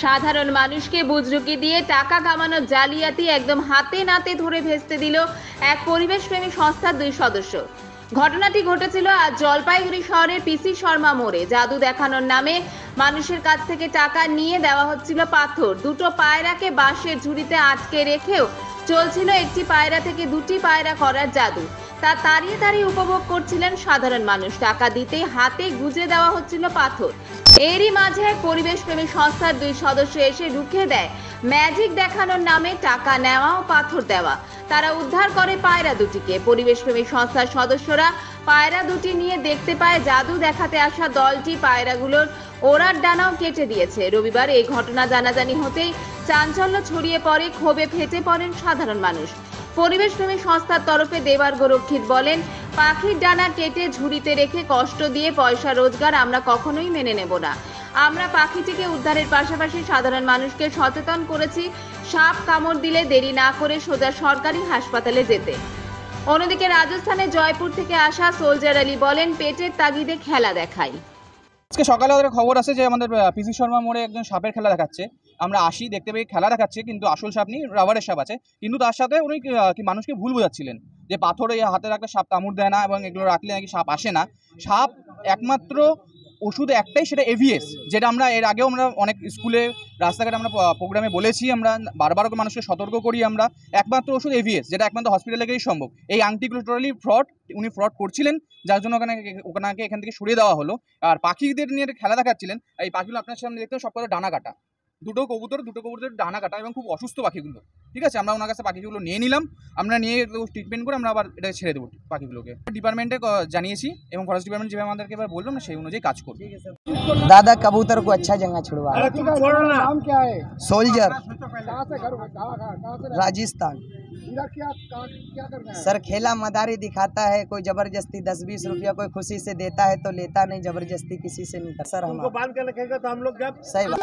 সাধারণ মানুষকে বুজরুকি দিয়ে টাকা কামানোর জালিয়াতি একদম হাতে নাতে ধরে ভেস্তে দিল এক পরিবেশপ্রেমী সংস্থার 2 সদস্য। ঘটনাটি ঘটেছিল আজ জলপাইগুড়ি শহরের পিসি শর্মা মোড়ে। জাদু দেখানোর নামে মানুষের কাছ থেকে টাকা নিয়ে দেওয়া হচ্ছিল পাথর। দুটো পায়রাকে বাঁশের ঝুড়িতে আটকে রেখেও চলছিল একটি পায়রা থেকে 2টি পায়রা করার জাদু। তা তাড়িয়ে তাড়িয়ে উপভোগ করছিলেন সাধারণ মানুষ। টাকা দিতে হাতে গুজে দেওয়া হচ্ছিল পাথর। এরই মাঝে এক পরিবেশপ্রেমী সংস্থার 2 সদস্য এসে রুখে দেয় ম্যাজিক দেখানোর নামে টাকা নেওয়া ও পাথর দেওয়া। তারা উদ্ধার করে পায়রা দুটিকে। পরিবেশপ্রেমী সংস্থার সদস্যরা পায়রা দুটি নিয়ে দেখতে পায় জাদু দেখাতে আসা দলটি পায়রাগুলোর ওড়ার ডানাও কেটে দিয়েছে। রবিবার এই ঘটনা জানাজানি হতেই চাঞ্চল্য ছড়িয়ে পড়ে, ক্ষোভে ফেটে পড়েন সাধারণ মানুষ। পরিবেশপ্রেমী সংস্থার তরফে দেবার্গ রক্ষিত বলেন, পাখির ডানা কেটে ঝুড়িতে রেখে কষ্ট দিয়ে পয়সা রোজগার আমরা কখনোই মেনে নেব না। আমরা পাখিটিকে উদ্ধারের পাশাপাশি সাধারণ মানুষকে সচেতন করেছি সাপ কামড় দিলে দেরি না করে সোজা সরকারি হাসপাতালে যেতে। অন্যদিকে রাজস্থানের জয়পুর থেকে আসা সোলজার আলী বলেন, পেটের তাগিদে খেলা দেখাই। আজকে সকালে ওদের খবর আছে যে আমাদের পিসি শর্মা মোড়ে একজন সাপের খেলা দেখাচ্ছে। আমরা আসি, দেখতে পেয়ে খেলা দেখাচ্ছে, কিন্তু আসল সাপ নেই, রাবারের সাপ আছে। কিন্তু তার সাথে উনি কি মানুষকে ভুল বোঝাচ্ছিলেন যে পাথরে হাতে রাখলে সাপ কামড় দেয় না এবং এগুলো রাখলে নাকি সাপ আসে না। সাপ একমাত্র ওষুধ একটাই, সেটা এভিএস, যেটা আমরা এর আগেও আমরা অনেক স্কুলে রাস্তাঘাটে আমরা প্রোগ্রামে বলেছি, আমরা বারবার মানুষকে সতর্ক করি। আমরা একমাত্র ওষুধ এভিএস, যেটা একমাত্র হসপিটালে গেলেই সম্ভব। এই আংটিগুলো টোটালি ফ্রড, উনি ফ্রড করছিলেন, যার জন্য ওনাকে এখান থেকে সরিয়ে দেওয়া হলো। আর পাখিদের নিয়ে খেলা দেখাচ্ছিলেন। এই পাখিগুলো আপনার সামনে দেখতে সব করে ডানা কাটা, দুটো কবুতরের ডানা কাটা এবং খুব অসুস্থ পাখিগুলো। ঠিক আছে, আমরা ওনার কাছে পাখিগুলো নিয়ে নিলাম, আমরা নিয়ে ট্রিটমেন্ট করে আমরা আবার এটা ছেড়ে দেবো পাখিগুলোকে। ডিপার্টমেন্টে জানিয়েছি এবং ফরেস্ট ডিপার্টমেন্ট যেভাবে আমাদেরকে এবার বললাম সেই অনুযায়ী কাজ করব। दादा कबूतर को अच्छा जगह छुड़वा। नाम क्या है? सोल्जर, कहाँ से घर राजस्थान। इधर क्या करना है? सर खेला मदारी दिखाता है, कोई जबरदस्ती 10-20 रुपया कोई खुशी से देता है तो लेता नहीं, जबरदस्ती किसी से नहीं करता। सर हमको बांध के रखेगा तो हम लोग जब सही बात।